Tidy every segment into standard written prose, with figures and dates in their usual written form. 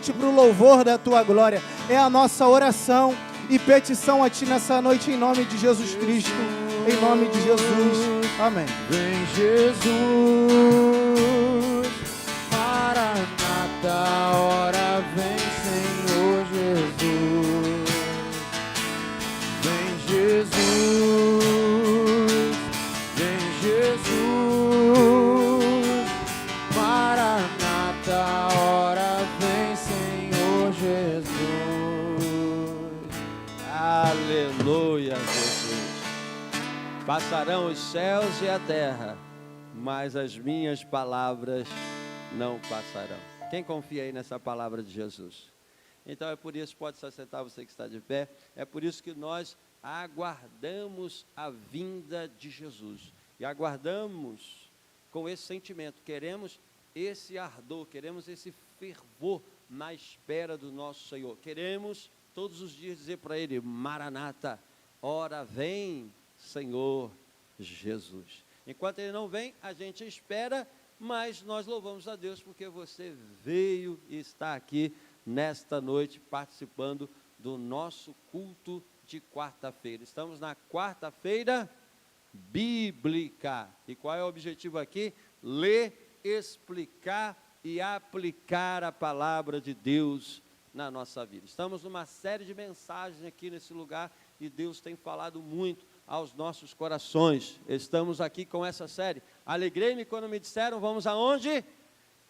para o louvor da tua glória. É a nossa oração e petição a ti nessa noite, em nome de Jesus Cristo, em nome de Jesus, amém. Vem Jesus, Maranata, hora vem Senhor Jesus. Vem Jesus, vem Jesus, Maranata, hora vem Senhor Jesus. Aleluia, Jesus. Passarão os céus e a terra, mas as minhas palavras não passarão. Quem confia aí nessa palavra de Jesus? Então é por isso, pode se assentar você que está de pé, é por isso que nós aguardamos a vinda de Jesus. E aguardamos com esse sentimento, queremos esse ardor, queremos esse fervor na espera do nosso Senhor. Queremos todos os dias dizer para Ele, Maranata, ora vem, Senhor Jesus. Enquanto Ele não vem, a gente espera, mas nós louvamos a Deus porque você veio e está aqui nesta noite participando do nosso culto de quarta-feira. Estamos na quarta-feira bíblica. E qual é o objetivo aqui? Ler, explicar e aplicar a palavra de Deus na nossa vida. Estamos numa série de mensagens aqui nesse lugar e Deus tem falado muito aos nossos corações. Estamos aqui com essa série. Alegrei-me quando me disseram, vamos aonde?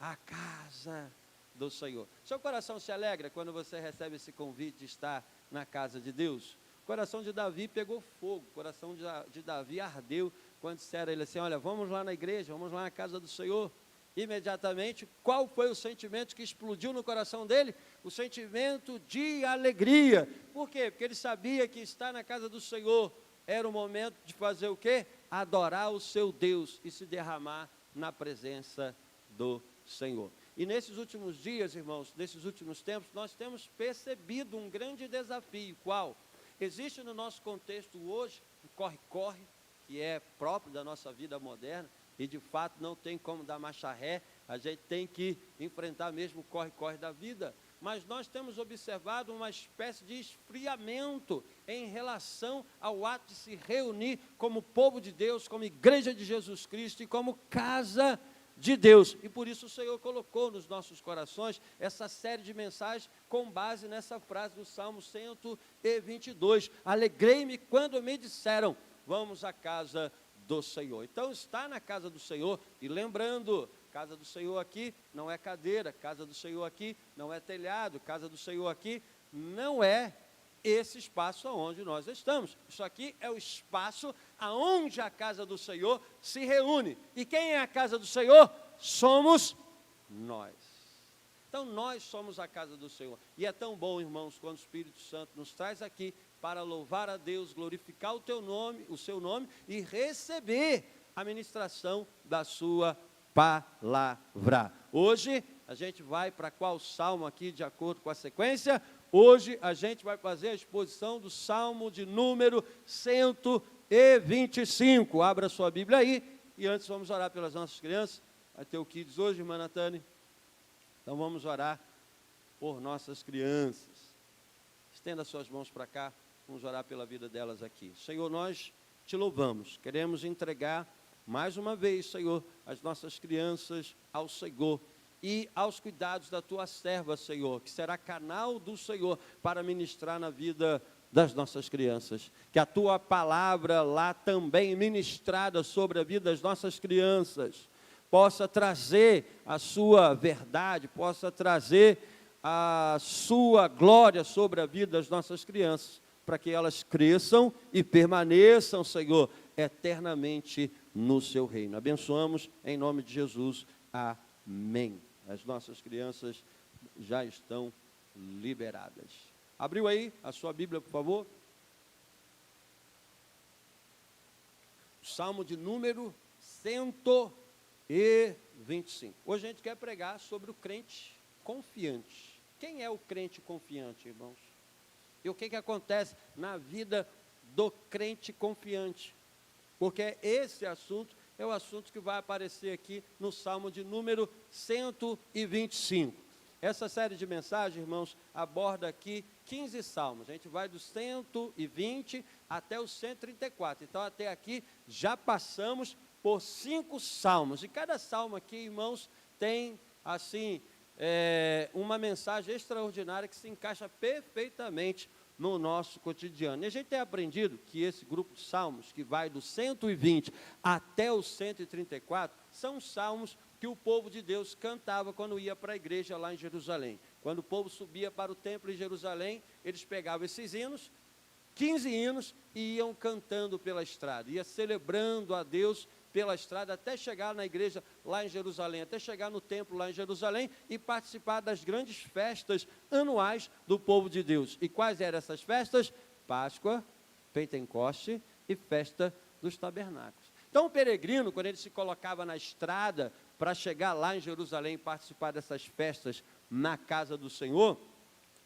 A casa do Senhor. Seu coração se alegra quando você recebe esse convite de estar na casa de Deus? O coração de Davi pegou fogo, o coração de Davi ardeu quando disseram a ele assim, olha, vamos lá na igreja, vamos lá na casa do Senhor. Imediatamente, qual foi o sentimento que explodiu no coração dele? O sentimento de alegria. Por quê? Porque ele sabia que estar na casa do Senhor era o momento de fazer o quê? Adorar o seu Deus e se derramar na presença do Senhor. E nesses últimos dias, irmãos, nesses últimos tempos, nós temos percebido um grande desafio. Qual? Existe no nosso contexto hoje um corre-corre, que é próprio da nossa vida moderna, e de fato não tem como dar marcha ré, a gente tem que enfrentar mesmo o corre-corre da vida. Mas nós temos observado uma espécie de esfriamento em relação ao ato de se reunir como povo de Deus, como igreja de Jesus Cristo e como casa de Deus. E por isso o Senhor colocou nos nossos corações essa série de mensagens com base nessa frase do Salmo 122. Alegrei-me quando me disseram, vamos à casa do Senhor. Então está na casa do Senhor e lembrando, casa do Senhor aqui não é cadeira, casa do Senhor aqui não é telhado, casa do Senhor aqui não é esse espaço onde nós estamos. Isso aqui é o espaço aonde a casa do Senhor se reúne. E quem é a casa do Senhor? Somos nós. Então nós somos a casa do Senhor. E é tão bom, irmãos, quando o Espírito Santo nos traz aqui para louvar a Deus, glorificar o teu nome, o seu nome e receber a ministração da sua palavra. Hoje a gente vai para qual salmo aqui, de acordo com a sequência? Hoje a gente vai fazer a exposição do salmo de número 125. Abra sua Bíblia aí e antes vamos orar pelas nossas crianças. Vai ter o Kids hoje, irmã Natane. Então vamos orar por nossas crianças. Estenda suas mãos para cá. Vamos orar pela vida delas aqui. Senhor, nós te louvamos. Queremos entregar mais uma vez, Senhor, as nossas crianças ao Senhor e aos cuidados da tua serva, Senhor, que será canal do Senhor para ministrar na vida das nossas crianças. Que a tua palavra lá também ministrada sobre a vida das nossas crianças possa trazer a sua verdade, possa trazer a sua glória sobre a vida das nossas crianças, para que elas cresçam e permaneçam, Senhor, eternamente no seu reino. Abençoamos em nome de Jesus. Amém. As nossas crianças já estão liberadas. Abriu aí a sua Bíblia, por favor. Salmo de número 125. Hoje a gente quer pregar sobre o crente confiante. Quem é o crente confiante, irmãos? E o que acontece na vida do crente confiante? Porque esse assunto é o assunto que vai aparecer aqui no Salmo de número 125. Essa série de mensagens, irmãos, aborda aqui 15 salmos. A gente vai do 120 até o 134. Então, até aqui, já passamos por 5 salmos. E cada salmo aqui, irmãos, tem, assim, uma mensagem extraordinária que se encaixa perfeitamente no nosso cotidiano. E a gente tem aprendido que esse grupo de salmos, que vai do 120 até o 134, são salmos que o povo de Deus cantava quando ia para a igreja lá em Jerusalém. Quando o povo subia para o templo em Jerusalém, eles pegavam esses hinos, 15 hinos, e iam cantando pela estrada, ia celebrando a Deus pela estrada, até chegar na igreja lá em Jerusalém, até chegar no templo lá em Jerusalém e participar das grandes festas anuais do povo de Deus. E quais eram essas festas? Páscoa, Pentecoste e festa dos tabernáculos. Então o peregrino, quando ele se colocava na estrada para chegar lá em Jerusalém e participar dessas festas na casa do Senhor,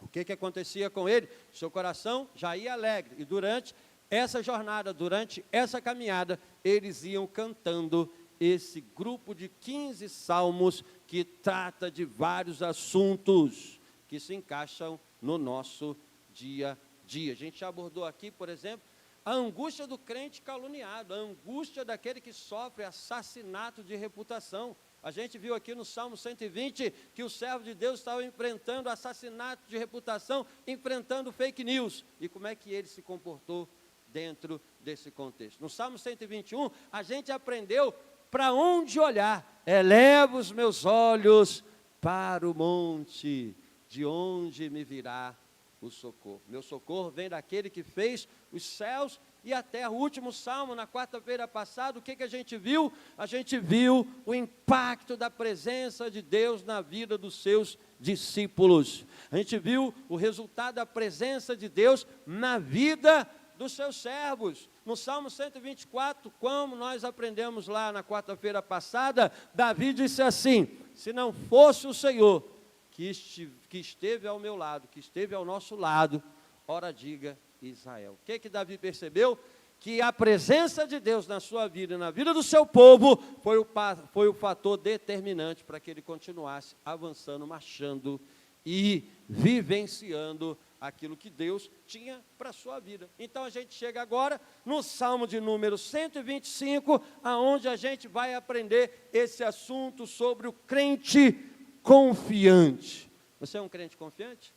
o que acontecia com ele? Seu coração já ia alegre, e durante essa jornada, durante essa caminhada, eles iam cantando esse grupo de 15 salmos que trata de vários assuntos que se encaixam no nosso dia a dia. A gente já abordou aqui, por exemplo, a angústia do crente caluniado, a angústia daquele que sofre assassinato de reputação. A gente viu aqui no Salmo 120 que o servo de Deus estava enfrentando assassinato de reputação, enfrentando fake news. E como é que ele se comportou dentro desse contexto? No Salmo 121, a gente aprendeu para onde olhar. Eleva os meus olhos para o monte, de onde me virá o socorro. Meu socorro vem daquele que fez os céus e a terra. O último salmo, na quarta-feira passada, o que a gente viu? A gente viu o impacto da presença de Deus na vida dos seus discípulos. A gente viu o resultado da presença de Deus na vida dos seus servos. No Salmo 124, como nós aprendemos lá na quarta-feira passada, Davi disse assim: se não fosse o Senhor que esteve ao meu lado, que esteve ao nosso lado, ora diga Israel. O que Davi percebeu? Que a presença de Deus na sua vida e na vida do seu povo foi o fator determinante para que ele continuasse avançando, marchando e vivenciando aquilo que Deus tinha para a sua vida. Então a gente chega agora no Salmo de número 125, aonde a gente vai aprender esse assunto sobre o crente confiante. Você é um crente confiante?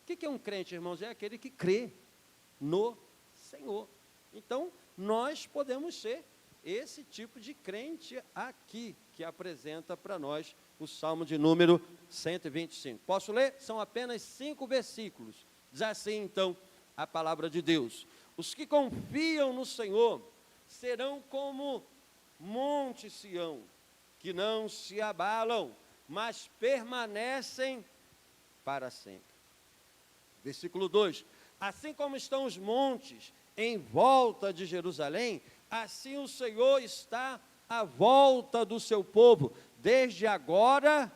O que é um crente, irmãos? É aquele que crê no Senhor. Então, nós podemos ser esse tipo de crente aqui, que apresenta para nós o Salmo de número 125. Posso ler? São apenas 5 versículos. Diz assim, então, a palavra de Deus: os que confiam no Senhor serão como Monte Sião, que não se abalam, mas permanecem para sempre. Versículo 2: assim como estão os montes em volta de Jerusalém, assim o Senhor está à volta do seu povo, desde agora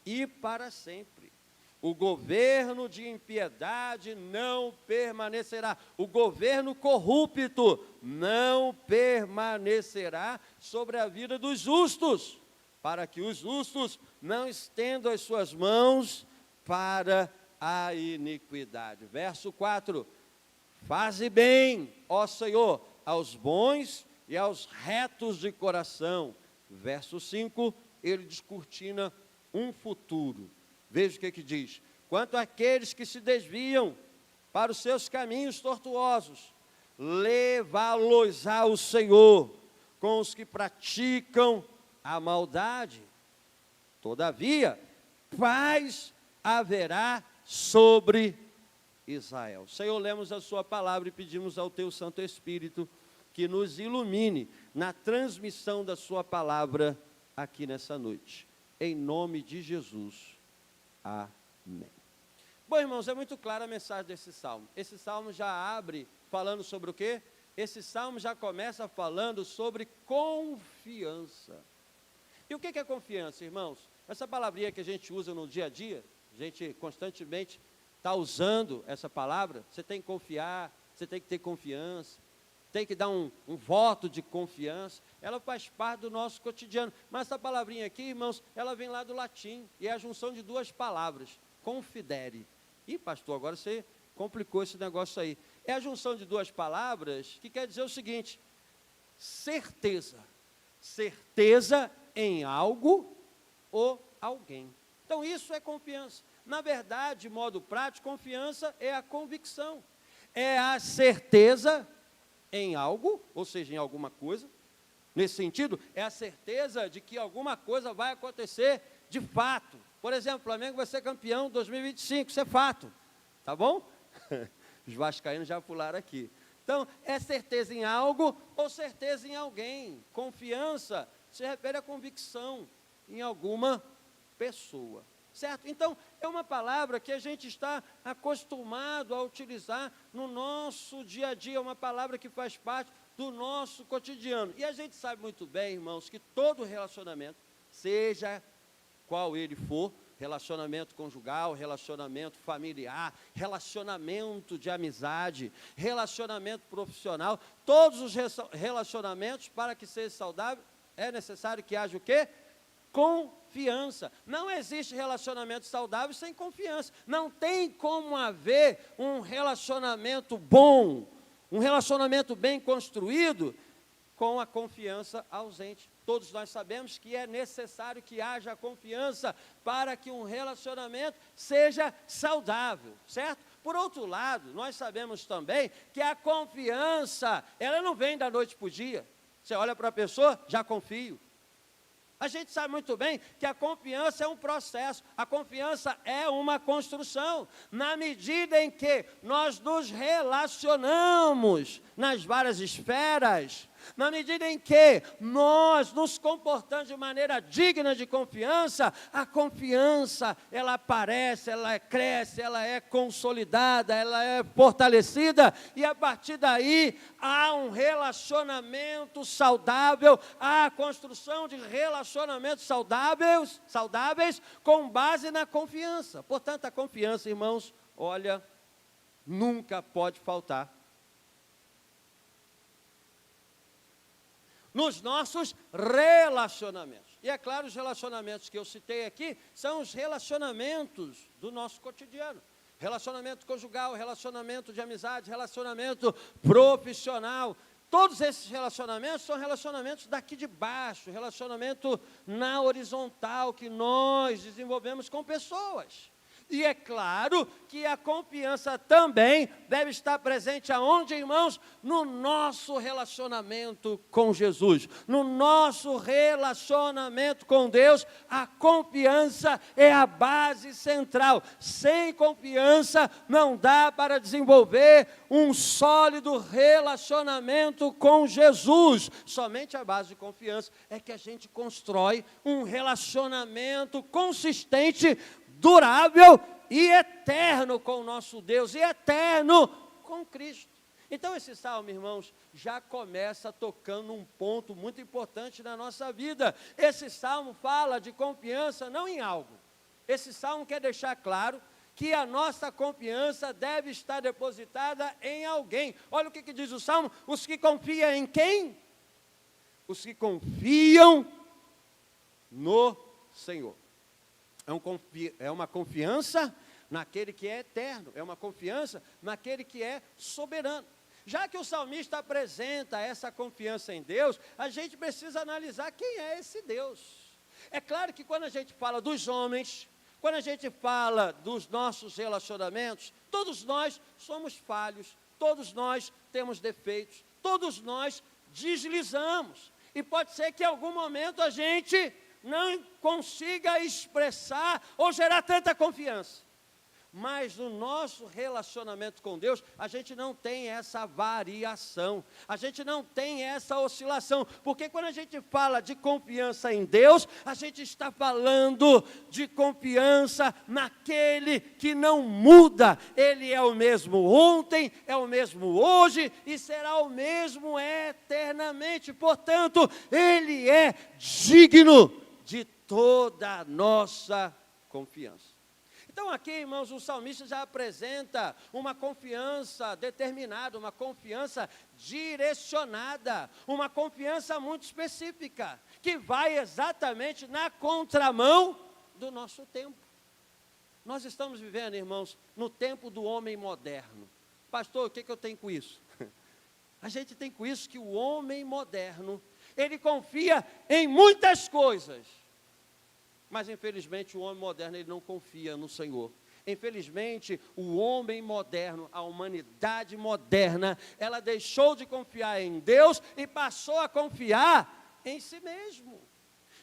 e para sempre. O governo de impiedade não permanecerá, o governo corrupto não permanecerá sobre a vida dos justos, para que os justos não estendam as suas mãos para a iniquidade. Verso 4: faze bem, ó Senhor, aos bons e aos retos de coração. Verso 5, ele descortina um futuro. Veja o que diz: quanto àqueles que se desviam para os seus caminhos tortuosos, levá-los ao Senhor com os que praticam a maldade. Todavia, paz haverá sobre Israel. Senhor, lemos a sua palavra e pedimos ao teu Santo Espírito que nos ilumine na transmissão da sua palavra aqui nessa noite. Em nome de Jesus. Amém. Bom, irmãos, é muito clara a mensagem desse salmo. Esse salmo já abre falando sobre o quê? Esse salmo já começa falando sobre confiança. E o que é confiança, irmãos? Essa palavrinha que a gente usa no dia a dia, a gente constantemente está usando essa palavra. Você tem que confiar, você tem que ter confiança. tem que dar um voto de confiança, ela faz parte do nosso cotidiano. Mas essa palavrinha aqui, irmãos, ela vem lá do latim, e é a junção de duas palavras, confidere. Ih, pastor, agora você complicou esse negócio aí. É a junção de duas palavras que quer dizer o seguinte: certeza. Certeza em algo ou alguém. Então isso é confiança. Na verdade, de modo prático, confiança é a convicção. É a certeza em algo, ou seja, em alguma coisa. Nesse sentido, é a certeza de que alguma coisa vai acontecer de fato. Por exemplo, o Flamengo vai ser campeão em 2025, isso é fato. Tá bom? Os vascaínos já pularam aqui. Então, é certeza em algo ou certeza em alguém. Confiança se refere à convicção em alguma pessoa. Certo? Então, é uma palavra que a gente está acostumado a utilizar no nosso dia a dia, uma palavra que faz parte do nosso cotidiano. E a gente sabe muito bem, irmãos, que todo relacionamento, seja qual ele for, relacionamento conjugal, relacionamento familiar, relacionamento de amizade, relacionamento profissional, todos os relacionamentos, para que seja saudável, é necessário que haja o quê? Confiança. Não existe relacionamento saudável sem confiança. Não tem como haver um relacionamento bom, um relacionamento bem construído, com a confiança ausente. Todos nós sabemos que é necessário que haja confiança para que um relacionamento seja saudável, certo? Por outro lado, nós sabemos também que a confiança, ela não vem da noite para o dia. Você olha para a pessoa, já confio. A gente sabe muito bem que a confiança é um processo, a confiança é uma construção, na medida em que nós nos relacionamos nas várias esferas, na medida em que nós nos comportamos de maneira digna de confiança, a confiança, ela aparece, ela cresce, ela é consolidada, ela é fortalecida, e a partir daí há um relacionamento saudável, há a construção de relacionamentos saudáveis com base na confiança. Portanto, a confiança, irmãos, olha, nunca pode faltar nos nossos relacionamentos. E é claro, os relacionamentos que eu citei aqui são os relacionamentos do nosso cotidiano. Relacionamento conjugal, relacionamento de amizade, relacionamento profissional. Todos esses relacionamentos são relacionamentos daqui de baixo, relacionamento na horizontal que nós desenvolvemos com pessoas. E é claro que a confiança também deve estar presente aonde, irmãos? No nosso relacionamento com Jesus, no nosso relacionamento com Deus, a confiança é a base central. Sem confiança não dá para desenvolver um sólido relacionamento com Jesus. Somente a base de confiança é que a gente constrói um relacionamento consistente, durável e eterno com o nosso Deus, e eterno com Cristo. Então esse salmo, irmãos, já começa tocando um ponto muito importante na nossa vida. Esse salmo fala de confiança não em algo. Esse salmo quer deixar claro que a nossa confiança deve estar depositada em alguém. Olha o que diz o salmo: os que confiam em quem? Os que confiam no Senhor. É uma confiança naquele que é eterno, é uma confiança naquele que é soberano. Já que o salmista apresenta essa confiança em Deus, a gente precisa analisar quem é esse Deus. É claro que quando a gente fala dos homens, quando a gente fala dos nossos relacionamentos, todos nós somos falhos, todos nós temos defeitos, todos nós deslizamos. E pode ser que em algum momento a gente não consiga expressar ou gerar tanta confiança. Mas no nosso relacionamento com Deus, a gente não tem essa variação, a gente não tem essa oscilação, porque quando a gente fala de confiança em Deus, a gente está falando de confiança naquele que não muda. Ele é o mesmo ontem, é o mesmo hoje e será o mesmo eternamente. Portanto, Ele é digno de toda a nossa confiança. Então aqui, irmãos, o salmista já apresenta uma confiança determinada, uma confiança direcionada, uma confiança muito específica, que vai exatamente na contramão do nosso tempo. Nós estamos vivendo, irmãos, no tempo do homem moderno. Pastor, o que eu tenho com isso? A gente tem com isso que o homem moderno, ele confia em muitas coisas, mas infelizmente o homem moderno ele não confia no Senhor. Infelizmente o homem moderno, a humanidade moderna, ela deixou de confiar em Deus e passou a confiar em si mesmo.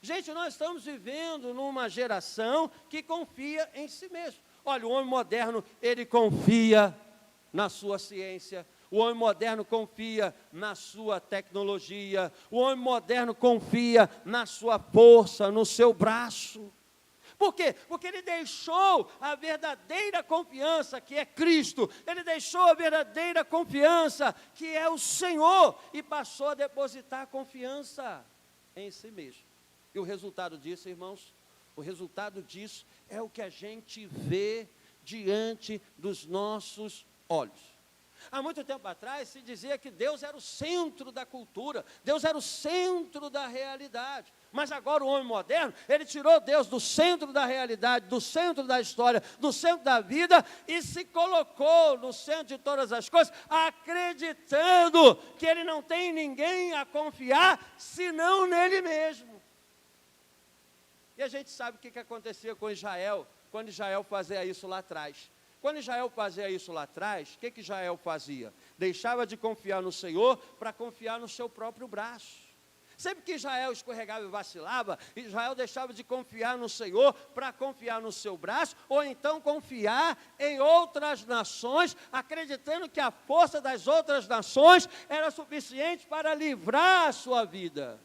Gente, nós estamos vivendo numa geração que confia em si mesmo. Olha, o homem moderno, ele confia na sua ciência. O homem moderno confia na sua tecnologia. O homem moderno confia na sua força, no seu braço. Por quê? Porque ele deixou a verdadeira confiança, que é Cristo. Ele deixou a verdadeira confiança, que é o Senhor, e passou a depositar confiança em si mesmo. E o resultado disso, irmãos, o resultado disso é o que a gente vê diante dos nossos olhos. Há muito tempo atrás se dizia que Deus era o centro da cultura, Deus era o centro da realidade. Mas agora o homem moderno, ele tirou Deus do centro da realidade, do centro da história, do centro da vida e se colocou no centro de todas as coisas, acreditando que ele não tem ninguém a confiar senão nele mesmo. E a gente sabe o que acontecia com Israel, quando Israel fazia isso lá atrás. Quando Israel fazia isso lá atrás, o que Israel fazia? Deixava de confiar no Senhor para confiar no seu próprio braço. Sempre que Israel escorregava e vacilava, Israel deixava de confiar no Senhor para confiar no seu braço, ou então confiar em outras nações, acreditando que a força das outras nações era suficiente para livrar a sua vida.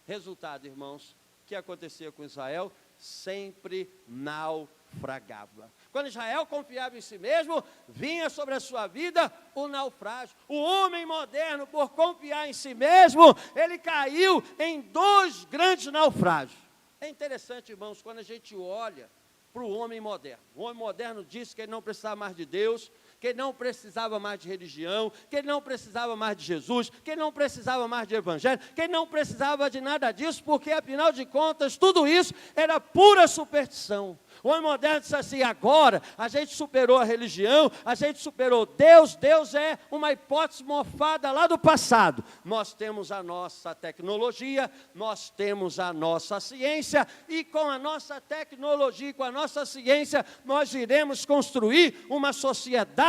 Resultado, irmãos, o que acontecia com Israel? Sempre naufragava. Quando Israel confiava em si mesmo, vinha sobre a sua vida o naufrágio. O homem moderno, por confiar em si mesmo, ele caiu em 2 grandes naufrágios. É interessante, irmãos, quando a gente olha para o homem moderno. O homem moderno disse que ele não precisava mais de Deus, que ele não precisava mais de religião, que ele não precisava mais de Jesus, que ele não precisava mais de evangelho, que ele não precisava de nada disso, porque afinal de contas, tudo isso era pura superstição. O homem moderno disse assim: agora a gente superou a religião, a gente superou Deus. Deus é uma hipótese mofada lá do passado. Nós temos a nossa tecnologia, nós temos a nossa ciência, e com a nossa tecnologia e com a nossa ciência, nós iremos construir uma sociedade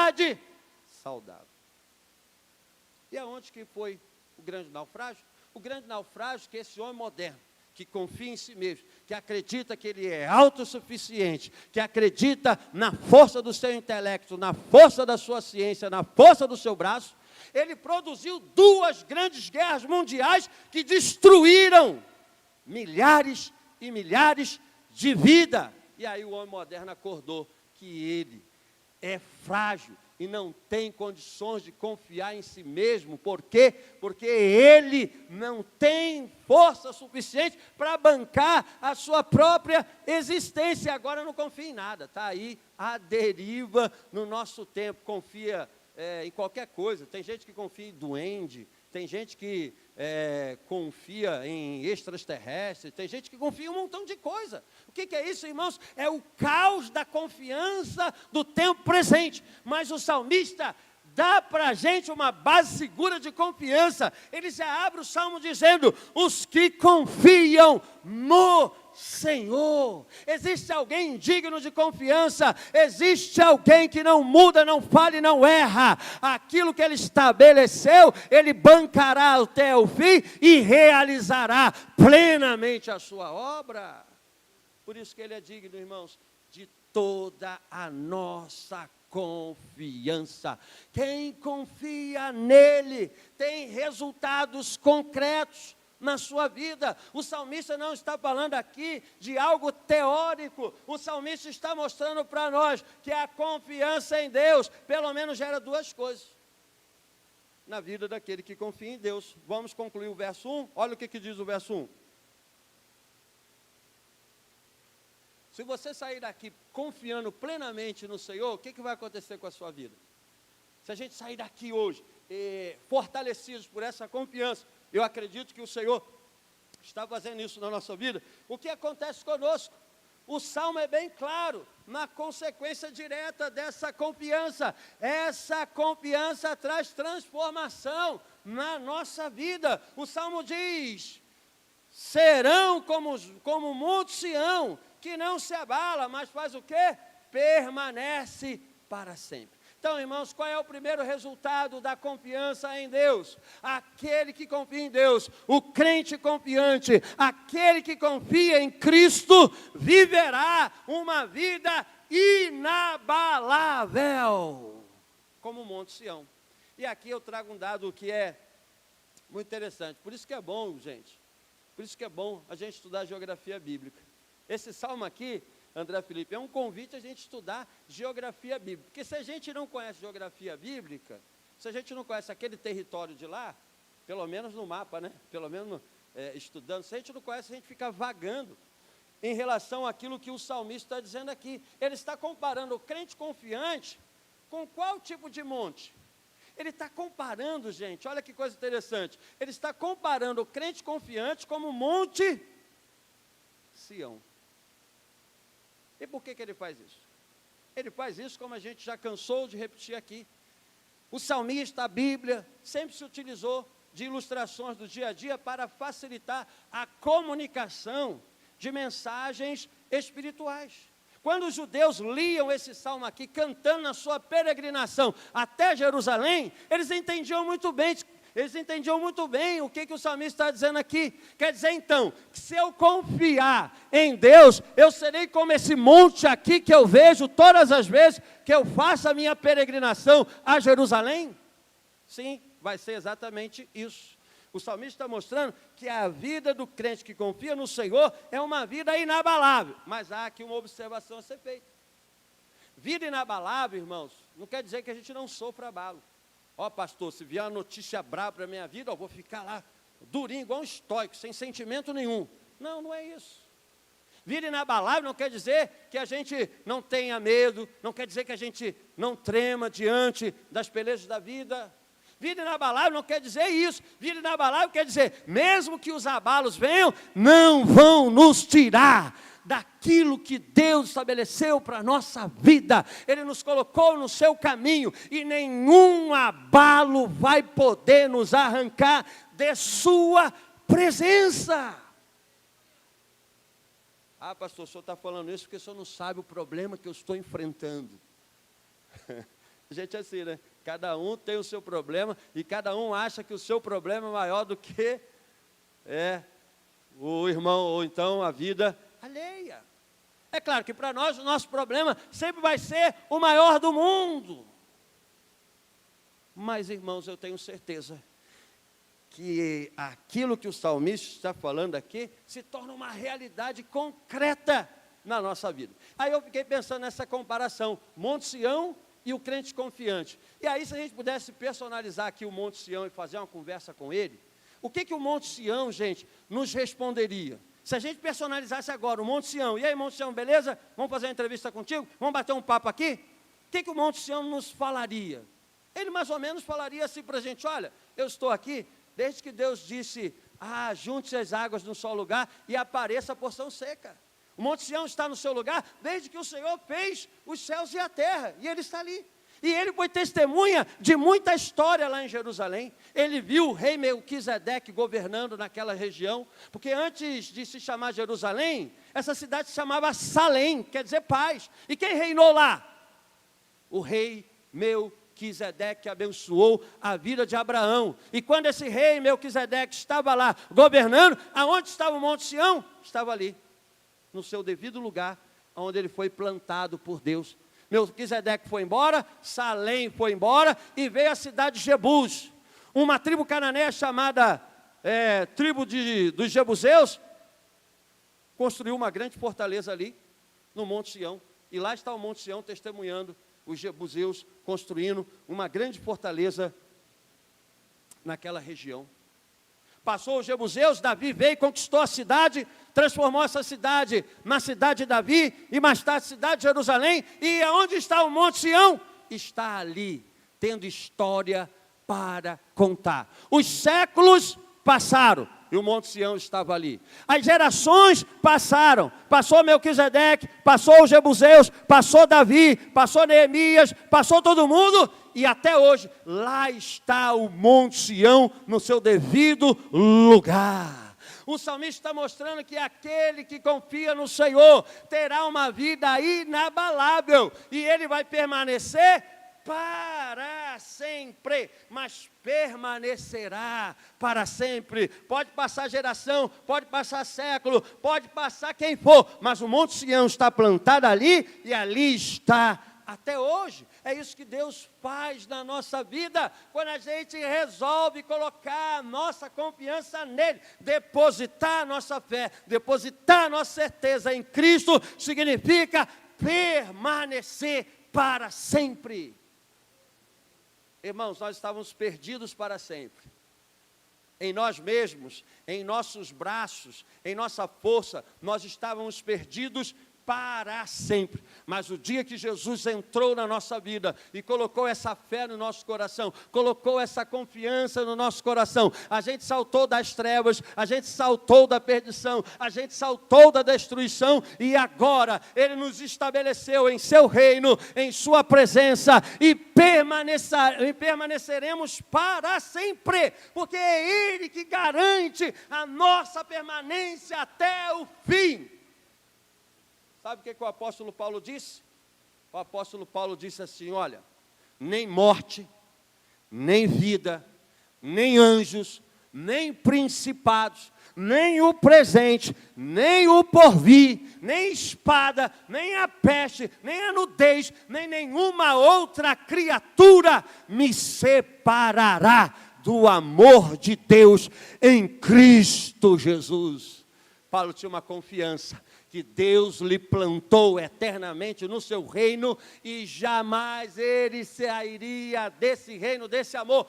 saudável. E aonde que foi o grande naufrágio? O grande naufrágio que esse homem moderno, que confia em si mesmo, que acredita que ele é autossuficiente, que acredita na força do seu intelecto, na força da sua ciência, na força do seu braço, ele produziu 2 grandes guerras mundiais que destruíram milhares e milhares de vidas. E aí o homem moderno acordou que ele é frágil e não tem condições de confiar em si mesmo. Por quê? Porque ele não tem força suficiente para bancar a sua própria existência. Agora não confia em nada, está aí a deriva no nosso tempo, confia em qualquer coisa. Tem gente que confia em duende, tem gente que confia em extraterrestres, tem gente que confia em um montão de coisa. O que é isso, irmãos? É o caos da confiança do tempo presente. Mas o salmista dá para a gente uma base segura de confiança. Ele já abre o salmo dizendo: os que confiam no Senhor. Existe alguém digno de confiança, existe alguém que não muda, não falha e não erra. Aquilo que ele estabeleceu, ele bancará até o fim e realizará plenamente a sua obra. Por isso que ele é digno, irmãos, de toda a nossa confiança. Quem confia nele tem resultados concretos na sua vida. O salmista não está falando aqui de algo teórico. O salmista está mostrando para nós que a confiança em Deus, pelo menos, gera 2 coisas na vida daquele que confia em Deus. Vamos concluir o verso 1. Olha o que diz o verso 1. Se você sair daqui confiando plenamente no Senhor, o que vai acontecer com a sua vida? Se a gente sair daqui hoje, fortalecidos por essa confiança, eu acredito que o Senhor está fazendo isso na nossa vida. O que acontece conosco? O Salmo é bem claro, na consequência direta dessa confiança. Essa confiança traz transformação na nossa vida. O Salmo diz: serão como o monte Sião, que não se abala, mas faz o quê? Permanece para sempre. Então, irmãos, qual é o primeiro resultado da confiança em Deus? Aquele que confia em Deus, o crente confiante, aquele que confia em Cristo, viverá uma vida inabalável, como o Monte Sião. E aqui eu trago um dado que é muito interessante. Por isso que é bom, gente, por isso que é bom a gente estudar geografia bíblica. Esse salmo aqui, André Felipe, é um convite a gente estudar geografia bíblica. Porque se a gente não conhece geografia bíblica, se a gente não conhece aquele território de lá, pelo menos no mapa, né? Pelo menos estudando, se a gente não conhece, a gente fica vagando em relação àquilo que o salmista está dizendo aqui. Ele está comparando o crente confiante com qual tipo de monte? Ele está comparando, gente, olha que coisa interessante. Ele está comparando o crente confiante como o Monte Sião. E por que ele faz isso? Ele faz isso, como a gente já cansou de repetir aqui. O salmista, a Bíblia, sempre se utilizou de ilustrações do dia a dia para facilitar a comunicação de mensagens espirituais. Quando os judeus liam esse salmo aqui, cantando na sua peregrinação até Jerusalém, eles entendiam muito bem o que o salmista está dizendo aqui. Quer dizer, então, que se eu confiar em Deus, eu serei como esse monte aqui que eu vejo todas as vezes que eu faço a minha peregrinação a Jerusalém? Sim, vai ser exatamente isso. O salmista está mostrando que a vida do crente que confia no Senhor é uma vida inabalável. Mas há aqui uma observação a ser feita. Vida inabalável, irmãos, não quer dizer que a gente não sofra abalo. Ó, pastor, se vier uma notícia brava para a minha vida, eu vou ficar lá durinho, igual um estoico, sem sentimento nenhum. Não, não é isso. Vida inabalável não quer dizer que a gente não tenha medo, não quer dizer que a gente não trema diante das pelejas da vida. Vida inabalável não quer dizer isso. Vida inabalável quer dizer, mesmo que os abalos venham, não vão nos tirar daquilo que Deus estabeleceu para a nossa vida. Ele nos colocou no seu caminho e nenhum abalo vai poder nos arrancar de sua presença. Ah, pastor, o senhor está falando isso porque o senhor não sabe o problema que eu estou enfrentando. Gente, é assim, né? Cada um tem o seu problema e cada um acha que o seu problema é maior do que o irmão, ou então a vida alheia. É claro que para nós o nosso problema sempre vai ser o maior do mundo. Mas, irmãos, eu tenho certeza que aquilo que o salmista está falando aqui se torna uma realidade concreta na nossa vida. Aí eu fiquei pensando nessa comparação, Monte Sião e o crente confiante. E aí, se a gente pudesse personalizar aqui o Monte Sião e fazer uma conversa com ele, o que o Monte Sião, gente, nos responderia? Se a gente personalizasse agora o Monte Sião, e aí, Monte Sião, beleza? Vamos fazer uma entrevista contigo? Vamos bater um papo aqui? O que o Monte Sião nos falaria? Ele mais ou menos falaria assim para a gente: olha, eu estou aqui desde que Deus disse, junte as águas num só lugar e apareça a porção seca. O Monte Sião está no seu lugar desde que o Senhor fez os céus e a terra, e Ele está ali. E ele foi testemunha de muita história lá em Jerusalém. Ele viu o rei Melquisedeque governando naquela região, porque antes de se chamar Jerusalém, essa cidade se chamava Salém, quer dizer paz. E quem reinou lá? O rei Melquisedeque abençoou a vida de Abraão. E quando esse rei Melquisedeque estava lá governando, aonde estava o Monte Sião? Estava ali, no seu devido lugar, onde ele foi plantado por Deus. Melquisedeque foi embora, Salém foi embora e veio a cidade de Jebus. Uma tribo cananeia chamada tribo dos Jebuseus construiu uma grande fortaleza ali no Monte Sião. E lá está o Monte Sião testemunhando os Jebuseus construindo uma grande fortaleza naquela região. passou os jebuseus, Davi veio e conquistou a cidade, transformou essa cidade na cidade de Davi, e mais tarde cidade de Jerusalém. E onde está o Monte Sião? Está ali, tendo história para contar. Os séculos passaram e o Monte Sião estava ali. As gerações passaram. Passou Melquisedeque, passou os jebuseus, passou Davi, passou Neemias, passou todo mundo. E até hoje, lá está o Monte Sião no seu devido lugar. O salmista está mostrando que aquele que confia no Senhor terá uma vida inabalável. E ele vai permanecer para sempre, mas permanecerá para sempre. Pode passar geração, pode passar século, pode passar quem for, mas o Monte Sião está plantado ali e ali está até hoje. É isso que Deus faz na nossa vida, quando a gente resolve colocar a nossa confiança nele, depositar a nossa fé, depositar a nossa certeza em Cristo, significa permanecer para sempre. Irmãos, nós estávamos perdidos para sempre, em nós mesmos, em nossos braços, em nossa força, nós estávamos perdidos para sempre. Mas o dia que Jesus entrou na nossa vida e colocou essa fé no nosso coração, colocou essa confiança no nosso coração, a gente saltou das trevas, a gente saltou da perdição, a gente saltou da destruição, e agora Ele nos estabeleceu em seu reino, em sua presença, e permaneceremos para sempre, porque é Ele que garante a nossa permanência até o fim. Sabe o que o apóstolo Paulo disse? O apóstolo Paulo disse assim: olha, nem morte, nem vida, nem anjos, nem principados, nem o presente, nem o porvir, nem espada, nem a peste, nem a nudez, nem nenhuma outra criatura me separará do amor de Deus em Cristo Jesus. Paulo tinha uma confiança que Deus lhe plantou eternamente no seu reino, e jamais ele sairia desse reino, desse amor.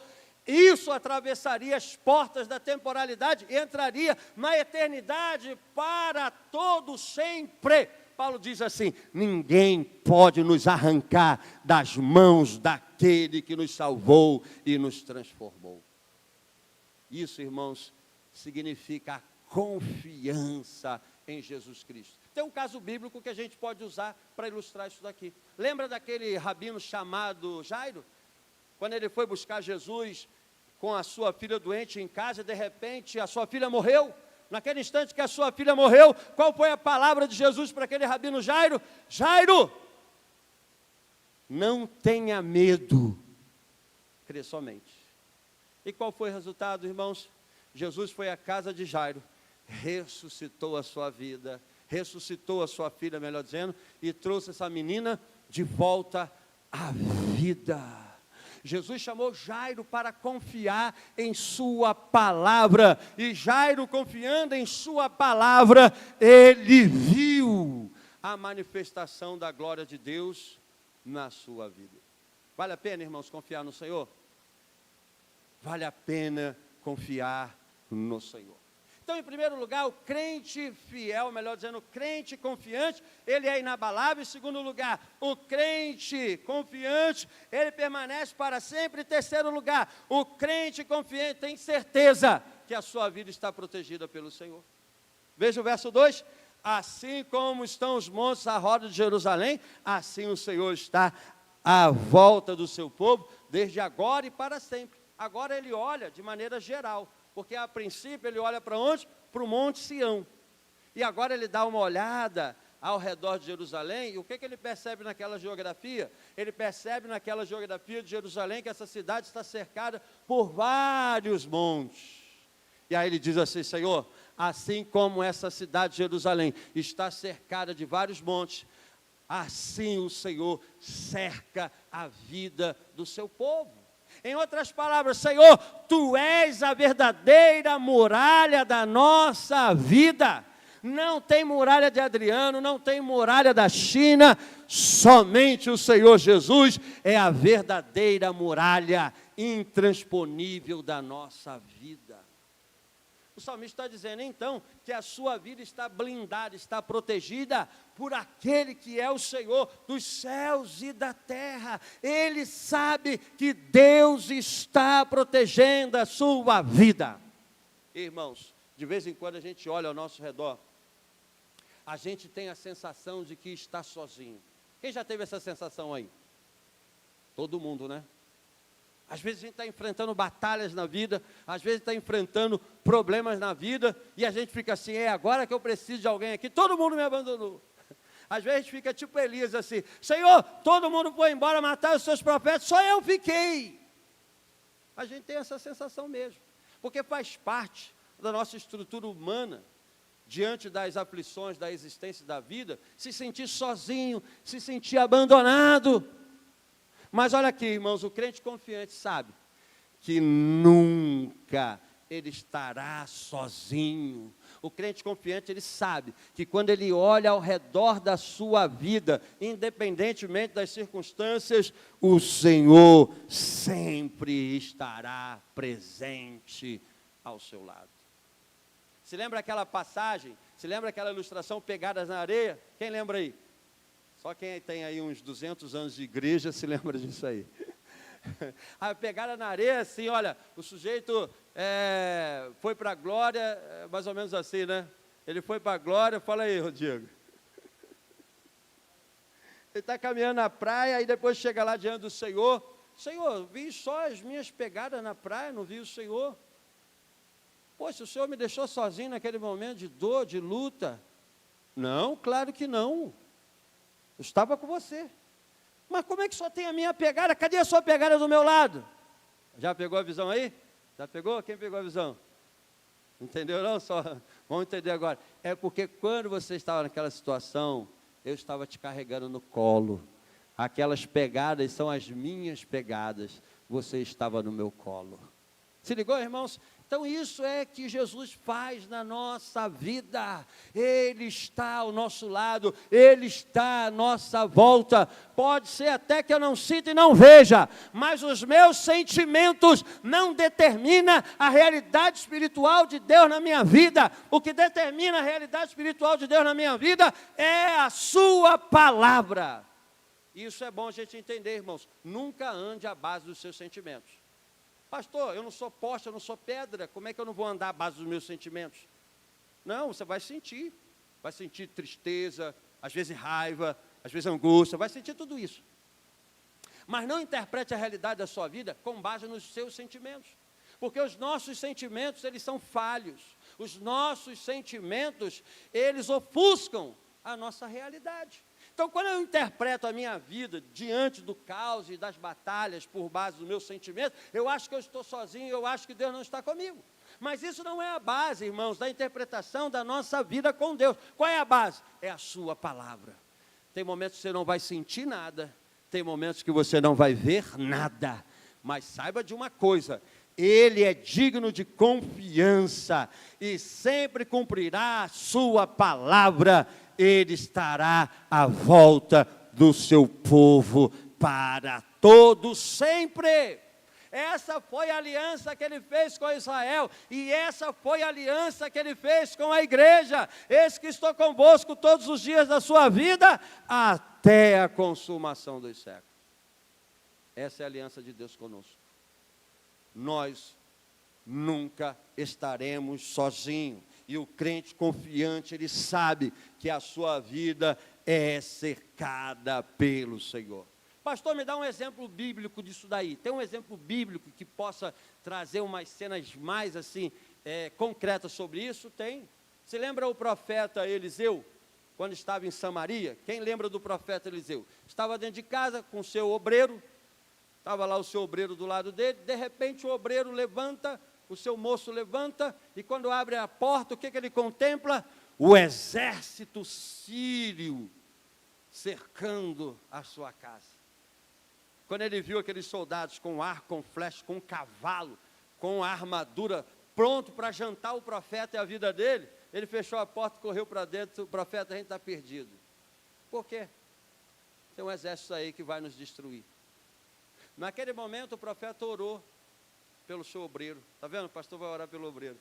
Isso atravessaria as portas da temporalidade e entraria na eternidade para todo sempre. Paulo diz assim: ninguém pode nos arrancar das mãos daquele que nos salvou e nos transformou. Isso, irmãos, significa a confiança em Jesus Cristo. Tem um caso bíblico que a gente pode usar para ilustrar isso daqui. Lembra daquele rabino chamado Jairo? Quando ele foi buscar Jesus com a sua filha doente em casa, e de repente a sua filha morreu. Naquele instante que a sua filha morreu, qual foi a palavra de Jesus para aquele rabino Jairo? Jairo, não tenha medo, crê somente. E qual foi o resultado, irmãos? Jesus foi à casa de Jairo, ressuscitou a sua vida, ressuscitou a sua filha, melhor dizendo, e trouxe essa menina de volta à vida. Jesus chamou Jairo para confiar em sua palavra, e Jairo, confiando em sua palavra, ele viu a manifestação da glória de Deus na sua vida. Vale a pena, irmãos, confiar no Senhor? Vale a pena confiar no Senhor. Então, em primeiro lugar, o crente fiel, melhor dizendo, o crente confiante, ele é inabalável. Em segundo lugar, o crente confiante, ele permanece para sempre. Em terceiro lugar, o crente confiante tem certeza que a sua vida está protegida pelo Senhor. Veja o verso 2: assim como estão os montes à roda de Jerusalém, assim o Senhor está à volta do seu povo, desde agora e para sempre. Agora ele olha de maneira geral, porque a princípio ele olha para onde? Para o Monte Sião. E agora ele dá uma olhada ao redor de Jerusalém, e o que ele percebe naquela geografia? Ele percebe naquela geografia de Jerusalém que essa cidade está cercada por vários montes. E aí ele diz assim: Senhor, assim como essa cidade de Jerusalém está cercada de vários montes, assim o Senhor cerca a vida do seu povo. Em outras palavras, Senhor, Tu és a verdadeira muralha da nossa vida. Não tem muralha de Adriano, não tem muralha da China, somente o Senhor Jesus é a verdadeira muralha intransponível da nossa vida. O salmista está dizendo, então, que a sua vida está blindada, está protegida por aquele que é o Senhor dos céus e da terra. Ele sabe que Deus está protegendo a sua vida. Irmãos, de vez em quando a gente olha ao nosso redor, a gente tem a sensação de que está sozinho. Quem já teve essa sensação aí? Todo mundo, né? Às vezes a gente está enfrentando batalhas na vida, às vezes está enfrentando problemas na vida, e a gente fica assim, agora que eu preciso de alguém aqui, todo mundo me abandonou. Às vezes fica tipo Elias assim, Senhor, todo mundo foi embora matar os seus profetas, só eu fiquei. A gente tem essa sensação mesmo, porque faz parte da nossa estrutura humana, diante das aflições da existência da vida, se sentir sozinho, se sentir abandonado. Mas olha aqui, irmãos, o crente confiante sabe que nunca ele estará sozinho. O crente confiante, ele sabe que quando ele olha ao redor da sua vida, independentemente das circunstâncias, o Senhor sempre estará presente ao seu lado. Se lembra aquela passagem, se lembra aquela ilustração, pegadas na areia? Quem lembra aí? Só quem tem aí uns 200 anos de igreja se lembra disso aí. A pegada na areia, assim, olha, o sujeito foi para a glória, mais ou menos assim, né? Ele foi para a glória, fala aí, Rodrigo. Ele está caminhando na praia, e depois chega lá diante do Senhor. Senhor, vi só as minhas pegadas na praia, não vi o Senhor. Poxa, o Senhor me deixou sozinho naquele momento de dor, de luta. Não, claro que não. Eu estava com você. Mas como é que só tem a minha pegada? Cadê a sua pegada do meu lado? Já pegou a visão aí? Já pegou? Quem pegou a visão? Entendeu não? Só vamos entender agora. É porque quando você estava naquela situação, eu estava te carregando no colo. Aquelas pegadas são as minhas pegadas. Você estava no meu colo. Se ligou, irmãos? Então isso é que Jesus faz na nossa vida. Ele está ao nosso lado, Ele está à nossa volta. Pode ser até que eu não sinta e não veja, mas os meus sentimentos não determinam a realidade espiritual de Deus na minha vida. O que determina a realidade espiritual de Deus na minha vida é a sua palavra. Isso é bom a gente entender, irmãos. Nunca ande à base dos seus sentimentos. Pastor, eu não sou poste, eu não sou pedra, como é que eu não vou andar à base dos meus sentimentos? Não, você vai sentir tristeza, às vezes raiva, às vezes angústia, vai sentir tudo isso. Mas não interprete a realidade da sua vida com base nos seus sentimentos, porque os nossos sentimentos, eles são falhos, os nossos sentimentos, eles ofuscam a nossa realidade. Então, quando eu interpreto a minha vida diante do caos e das batalhas por base dos meus sentimentos, eu acho que eu estou sozinho, eu acho que Deus não está comigo. Mas isso não é a base, irmãos, da interpretação da nossa vida com Deus. Qual é a base? É a sua palavra. Tem momentos que você não vai sentir nada, tem momentos que você não vai ver nada, mas saiba de uma coisa: Ele é digno de confiança e sempre cumprirá a sua palavra. Ele estará à volta do seu povo para todo sempre. Essa foi a aliança que Ele fez com Israel, e essa foi a aliança que Ele fez com a igreja. Eis que estou convosco todos os dias da sua vida, até a consumação dos séculos. Essa é a aliança de Deus conosco. Nós nunca estaremos sozinhos. E o crente confiante, ele sabe que a sua vida é cercada pelo Senhor. Pastor, me dá um exemplo bíblico disso daí. Tem um exemplo bíblico que possa trazer umas cenas mais assim, concretas sobre isso? Tem. Você lembra o profeta Eliseu, quando estava em Samaria? Quem lembra do profeta Eliseu? Estava dentro de casa com o seu obreiro, estava lá o seu obreiro do lado dele, de repente o obreiro levanta, o seu moço levanta, e quando abre a porta, o que ele contempla? O exército sírio cercando a sua casa. Quando ele viu aqueles soldados com arco, com flecha, com cavalo, com a armadura, pronto para jantar o profeta e a vida dele, ele fechou a porta, correu para dentro. O profeta: a gente está perdido. Por quê? Tem um exército aí que vai nos destruir. Naquele momento o profeta orou pelo seu obreiro. Está vendo? O pastor vai orar pelo obreiro.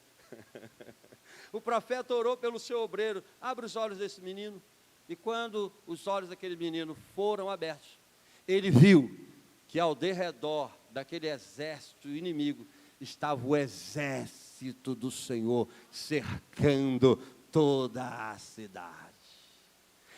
O profeta orou pelo seu obreiro, abre os olhos desse menino. E quando os olhos daquele menino foram abertos, ele viu que ao derredor daquele exército inimigo estava o exército do Senhor cercando toda a cidade.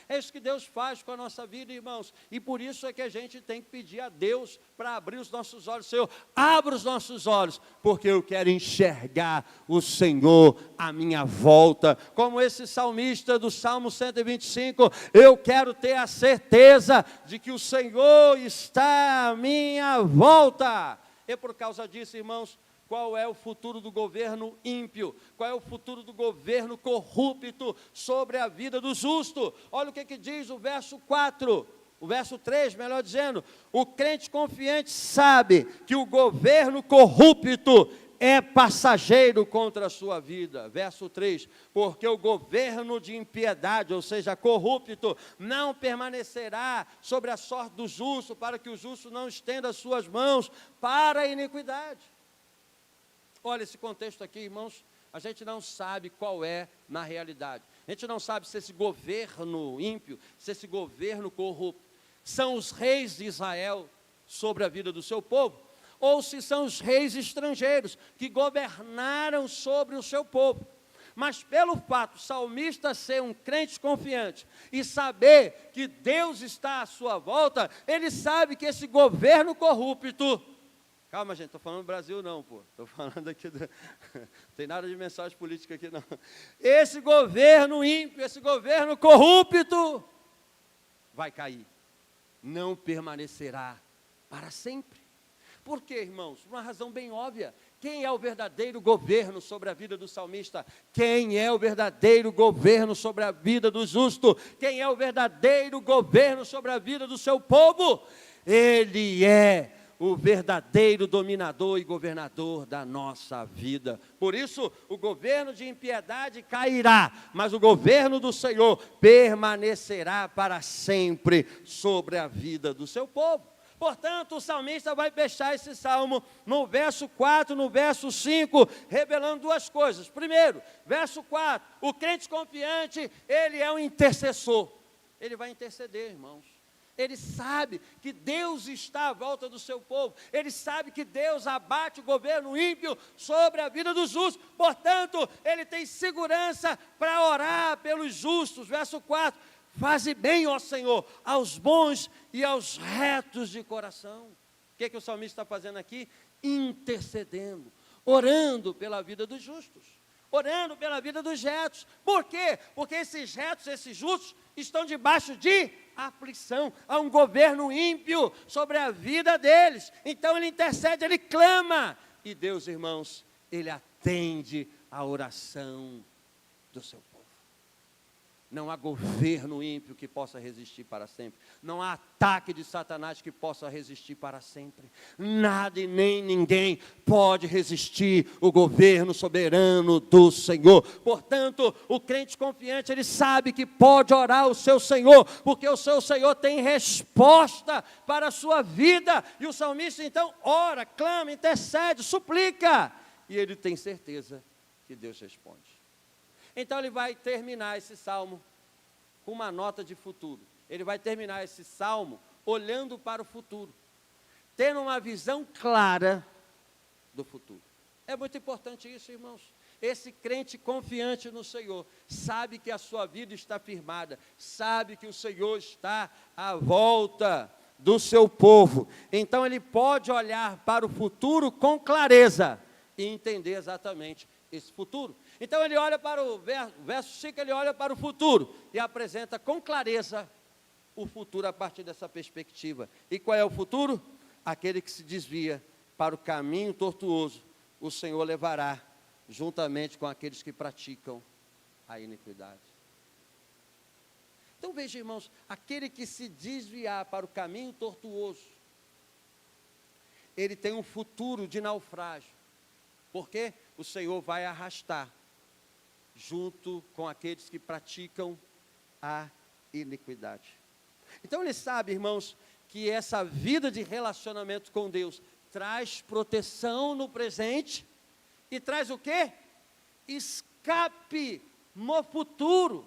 É isso que Deus faz com a nossa vida, irmãos. E por isso é que a gente tem que pedir a Deus para abrir os nossos olhos. Senhor, abra os nossos olhos, porque eu quero enxergar o Senhor à minha volta. Como esse salmista do Salmo 125, eu quero ter a certeza de que o Senhor está à minha volta. E por causa disso, irmãos, qual é o futuro do governo ímpio? Qual é o futuro do governo corrupto sobre a vida do justo? Olha o que diz o verso 4, o verso 3, melhor dizendo. O crente confiante sabe que o governo corrupto é passageiro contra a sua vida. Verso 3, porque o governo de impiedade, ou seja, corrupto, não permanecerá sobre a sorte do justo, para que o justo não estenda as suas mãos para a iniquidade. Olha esse contexto aqui, irmãos, a gente não sabe qual é na realidade. A gente não sabe se esse governo ímpio, se esse governo corrupto, são os reis de Israel sobre a vida do seu povo, ou se são os reis estrangeiros que governaram sobre o seu povo. Mas pelo fato do salmista ser um crente confiante e saber que Deus está à sua volta, ele sabe que esse governo corrupto... Calma, gente, estou falando do Brasil não, pô. Estou falando aqui, não tem nada de mensagem política aqui não. Esse governo ímpio, esse governo corrupto, vai cair. Não permanecerá para sempre. Por quê, irmãos? Por uma razão bem óbvia. Quem é o verdadeiro governo sobre a vida do salmista? Quem é o verdadeiro governo sobre a vida do justo? Quem é o verdadeiro governo sobre a vida do seu povo? Ele é o verdadeiro dominador e governador da nossa vida. Por isso, o governo de impiedade cairá, mas o governo do Senhor permanecerá para sempre sobre a vida do seu povo. Portanto, o salmista vai fechar esse salmo no verso 4, no verso 5, revelando duas coisas. Primeiro, verso 4, o crente confiante, ele é um intercessor. Ele vai interceder, irmãos. Ele sabe que Deus está à volta do seu povo. Ele sabe que Deus abate o governo ímpio sobre a vida dos justos. Portanto, ele tem segurança para orar pelos justos. Verso 4, faze bem, ó Senhor, aos bons e aos retos de coração. O que o salmista está fazendo aqui? Intercedendo, orando pela vida dos justos. Orando pela vida dos retos. Por quê? Porque esses retos, esses justos, estão debaixo de aflição. Há um governo ímpio sobre a vida deles. Então ele intercede, ele clama. E Deus, irmãos, ele atende a oração do seu povo. Não há governo ímpio que possa resistir para sempre. Não há ataque de Satanás que possa resistir para sempre. Nada e nem ninguém pode resistir o governo soberano do Senhor. Portanto, o crente confiante, ele sabe que pode orar ao seu Senhor, porque o seu Senhor tem resposta para a sua vida. E o salmista, então, ora, clama, intercede, suplica. E ele tem certeza que Deus responde. Então ele vai terminar esse salmo com uma nota de futuro. Ele vai terminar esse salmo olhando para o futuro, tendo uma visão clara do futuro. É muito importante isso, irmãos. Esse crente confiante no Senhor sabe que a sua vida está firmada, sabe que o Senhor está à volta do seu povo. Então ele pode olhar para o futuro com clareza e entender exatamente esse futuro. Então ele olha para o verso 5, ele olha para o futuro e apresenta com clareza o futuro a partir dessa perspectiva. E qual é o futuro? Aquele que se desvia para o caminho tortuoso, o Senhor levará juntamente com aqueles que praticam a iniquidade. Então veja, irmãos, aquele que se desviar para o caminho tortuoso, ele tem um futuro de naufrágio. Porque o Senhor vai arrastar junto com aqueles que praticam a iniquidade. Então ele sabe, irmãos, que essa vida de relacionamento com Deus traz proteção no presente e traz o quê? escape no futuro.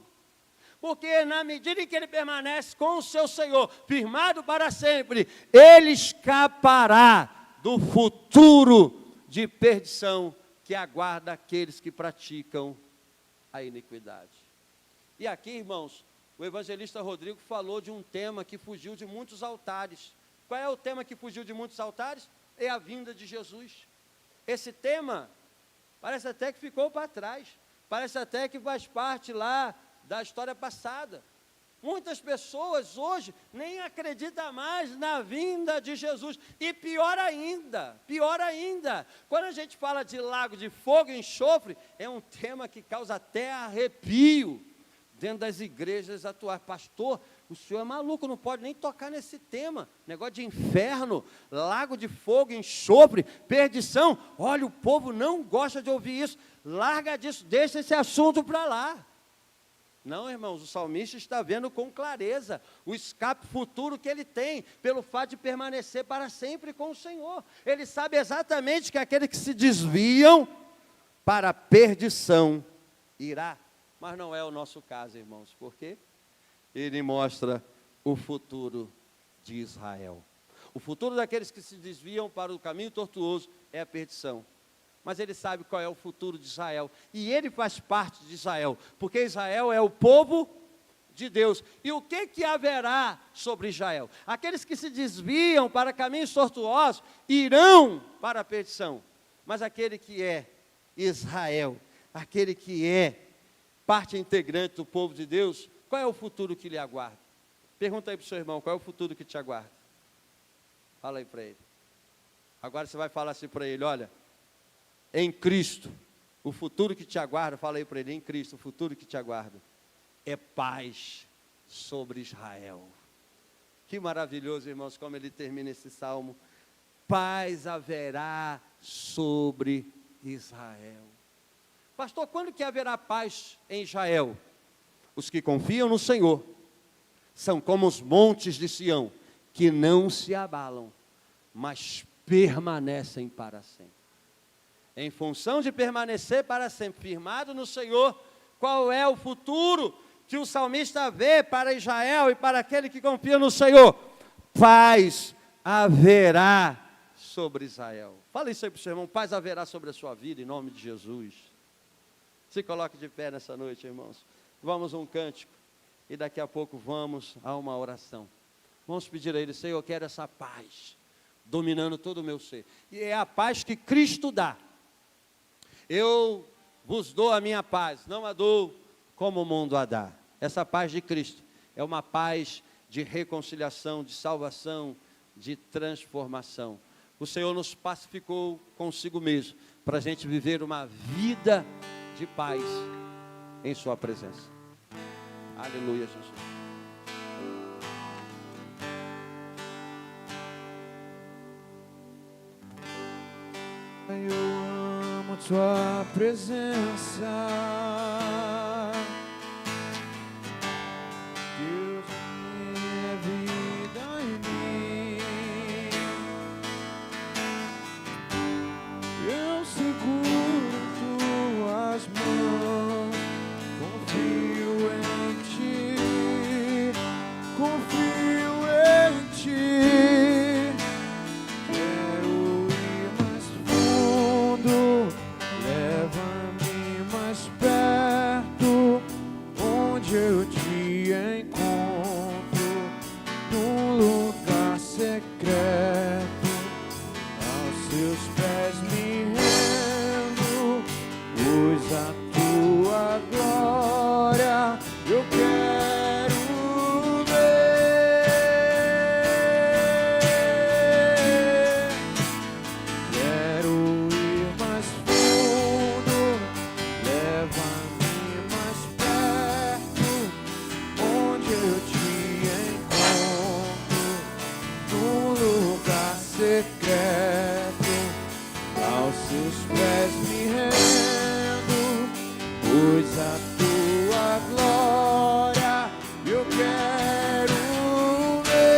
Porque na medida em que ele permanece com o seu Senhor, firmado para sempre, ele escapará do futuro de perdição que aguarda aqueles que praticam a iniquidade. E aqui, irmãos, o evangelista Rodrigo falou de um tema que fugiu de muitos altares. Qual é o tema que fugiu de muitos altares? É a vinda de Jesus. Esse tema parece até que ficou para trás, parece até que faz parte lá da história passada. Muitas pessoas hoje nem acreditam mais na vinda de Jesus. E pior ainda, quando a gente fala de lago de fogo e enxofre, é um tema que causa até arrepio dentro das igrejas atuais. Pastor, o senhor é maluco, não pode nem tocar nesse tema. Negócio de inferno, lago de fogo, enxofre, perdição. Olha, o povo não gosta de ouvir isso. Larga disso, deixa esse assunto para lá. Não, irmãos, o salmista está vendo com clareza o escape futuro que ele tem, pelo fato de permanecer para sempre com o Senhor. Ele sabe exatamente que aqueles que se desviam para a perdição irá. Mas não é o nosso caso, irmãos, porque ele mostra o futuro de Israel. O futuro daqueles que se desviam para o caminho tortuoso é a perdição. Mas ele sabe qual é o futuro de Israel. E ele faz parte de Israel, porque Israel é o povo de Deus. E o que haverá sobre Israel? Aqueles que se desviam para caminhos tortuosos irão para a perdição. Mas aquele que é Israel, aquele que é parte integrante do povo de Deus, qual é o futuro que lhe aguarda? Pergunta aí para o seu irmão, qual é o futuro que te aguarda? Fala aí para ele. Agora você vai falar assim para ele, olha, em Cristo, o futuro que te aguarda, fala aí para ele, em Cristo, o futuro que te aguarda é paz sobre Israel. Que maravilhoso, irmãos, como ele termina esse salmo. Paz haverá sobre Israel. Pastor, quando que haverá paz em Israel? Os que confiam no Senhor são como os montes de Sião, que não se abalam, mas permanecem para sempre. Em função de permanecer para sempre firmado no Senhor, qual é o futuro que o salmista vê para Israel e para aquele que confia no Senhor? Paz haverá sobre Israel. Fala isso aí para o seu irmão, paz haverá sobre a sua vida, em nome de Jesus. Se coloque de pé nessa noite, irmãos. Vamos a um cântico e daqui a pouco vamos a uma oração. Vamos pedir a Ele, Senhor, eu quero essa paz dominando todo o meu ser. E é a paz que Cristo dá. Eu vos dou a minha paz, não a dou como o mundo a dá. Essa paz de Cristo é uma paz de reconciliação, de salvação, de transformação. O Senhor nos pacificou consigo mesmo, para a gente viver uma vida de paz em sua presença. Aleluia, Jesus. Eu amo tua presença, Deus, minha vida em mim. Eu seguro tuas mãos, confio em ti, confio em ti. Quero ir mais fundo, leva-me mais perto, onde eu te encontro, num lugar secreto. Aos seus pés me rendo, pois a tua glória eu quero ver. Quero ir mais fundo, leva-me mais perto, onde eu te encontro, num lugar secreto. Aos seus pés me rendo, pois a tua glória eu quero ver.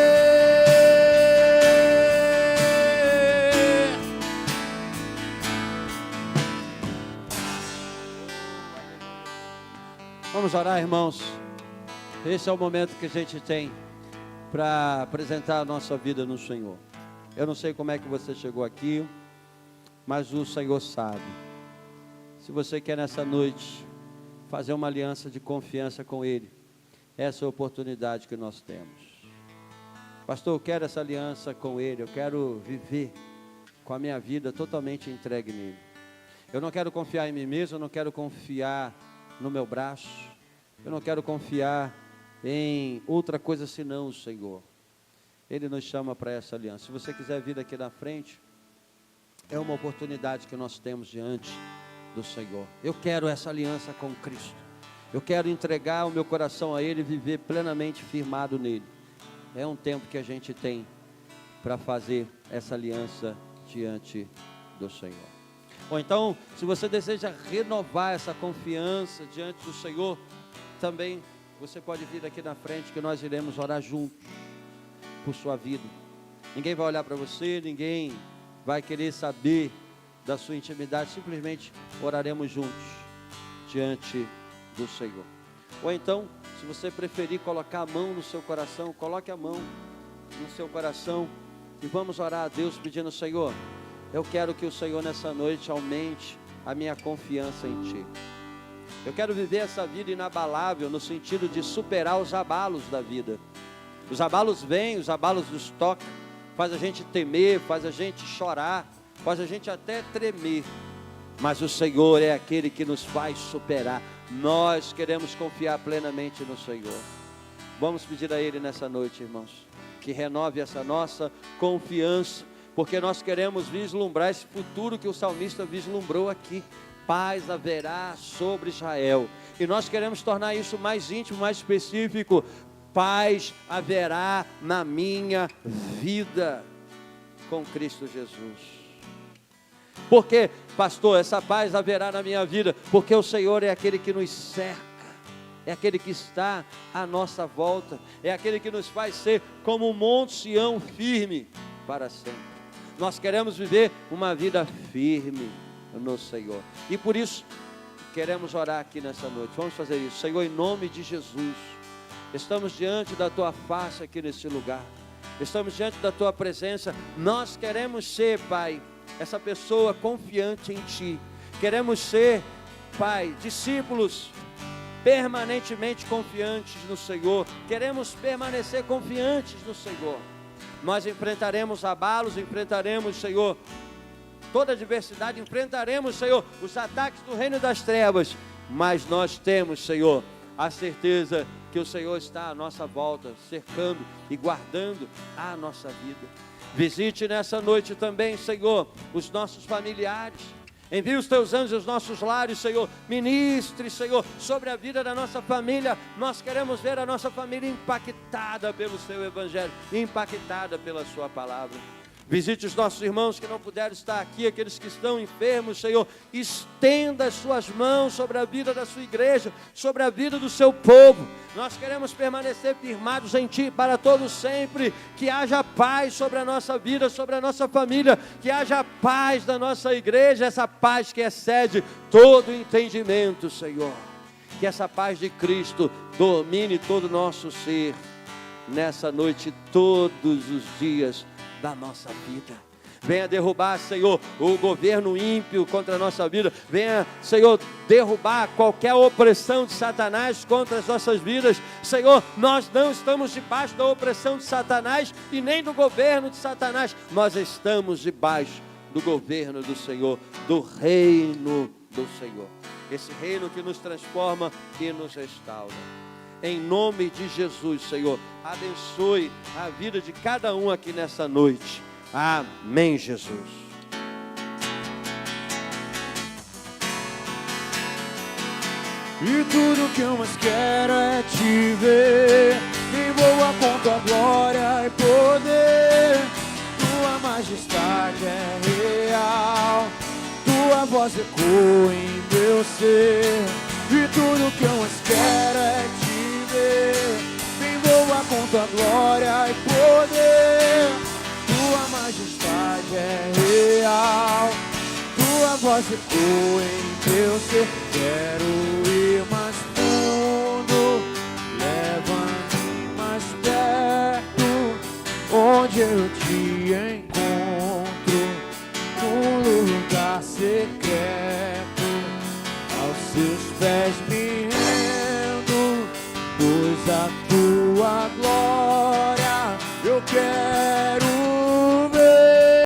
Vamos orar, irmãos. Esse é o momento que a gente tem para apresentar a nossa vida no Senhor. Eu não sei como é que você chegou aqui, mas o Senhor sabe. Se você quer nessa noite fazer uma aliança de confiança com Ele, essa é a oportunidade que nós temos. Pastor, eu quero essa aliança com Ele, eu quero viver com a minha vida totalmente entregue nele. Eu não quero confiar em mim mesmo, eu não quero confiar no meu braço, eu não quero confiar em outra coisa senão o Senhor. Ele nos chama para essa aliança. Se você quiser vir aqui na frente, é uma oportunidade que nós temos diante do Senhor. Eu quero essa aliança com Cristo. Eu quero entregar o meu coração a Ele e viver plenamente firmado nele. É um tempo que a gente tem para fazer essa aliança diante do Senhor. Ou então, se você deseja renovar essa confiança diante do Senhor, também você pode vir aqui na frente que nós iremos orar juntos por sua vida. Ninguém vai olhar para você, ninguém vai querer saber da sua intimidade, simplesmente oraremos juntos diante do Senhor. Ou então, se você preferir colocar a mão no seu coração, coloque a mão no seu coração e vamos orar a Deus pedindo: Senhor, eu quero que o Senhor nessa noite aumente a minha confiança em Ti. Eu quero viver essa vida inabalável no sentido de superar os abalos da vida. Os abalos vêm, os abalos nos tocam, faz a gente temer, faz a gente chorar, faz a gente até tremer. Mas o Senhor é aquele que nos faz superar. Nós queremos confiar plenamente no Senhor. Vamos pedir a Ele nessa noite, irmãos, que renove essa nossa confiança, porque nós queremos vislumbrar esse futuro que o salmista vislumbrou aqui. Paz haverá sobre Israel. E nós queremos tornar isso mais íntimo, mais específico. Paz haverá na minha vida com Cristo Jesus. Por que, pastor, essa paz haverá na minha vida? Porque o Senhor é aquele que nos cerca, é aquele que está à nossa volta, é aquele que nos faz ser como um monte Sião firme para sempre. Nós queremos viver uma vida firme no Senhor, e por isso queremos orar aqui nessa noite. Vamos fazer isso. Senhor, em nome de Jesus, estamos diante da Tua face aqui nesse lugar, estamos diante da Tua presença. Nós queremos ser, Pai, essa pessoa confiante em Ti. Queremos ser, Pai, discípulos permanentemente confiantes no Senhor. Queremos permanecer confiantes no Senhor. Nós enfrentaremos abalos, enfrentaremos, Senhor, toda adversidade, enfrentaremos, Senhor, os ataques do reino das trevas, mas nós temos, Senhor, a certeza que o Senhor está à nossa volta, cercando e guardando a nossa vida. Visite nessa noite também, Senhor, os nossos familiares. Envie os Teus anjos aos nossos lares, Senhor. Ministre, Senhor, sobre a vida da nossa família. Nós queremos ver a nossa família impactada pelo Seu Evangelho, impactada pela Sua palavra. Visite os nossos irmãos que não puderam estar aqui, aqueles que estão enfermos, Senhor. Estenda as Suas mãos sobre a vida da Sua igreja, sobre a vida do Seu povo. Nós queremos permanecer firmados em Ti para todos sempre. Que haja paz sobre a nossa vida, sobre a nossa família. Que haja paz da nossa igreja, essa paz que excede todo entendimento, Senhor. Que essa paz de Cristo domine todo o nosso ser nessa noite, todos os dias da nossa vida. Venha derrubar, Senhor, o governo ímpio contra a nossa vida. Venha, Senhor, derrubar qualquer opressão de Satanás contra as nossas vidas. Senhor, nós não estamos debaixo da opressão de Satanás e nem do governo de Satanás. Nós estamos debaixo do governo do Senhor, do reino do Senhor. Esse reino que nos transforma e nos restaura. Em nome de Jesus, Senhor, abençoe a vida de cada um aqui nessa noite. Amém, Jesus. E tudo que eu mais quero é Te ver, envolva com Tua glória e poder. Tua majestade é real, Tua voz ecoa em meu ser. E tudo que eu mais quero é Te ver, me envolva com Tua glória e poder. Tua majestade é real, Tua voz ecoa em meu ser. Quero ir mais fundo eu te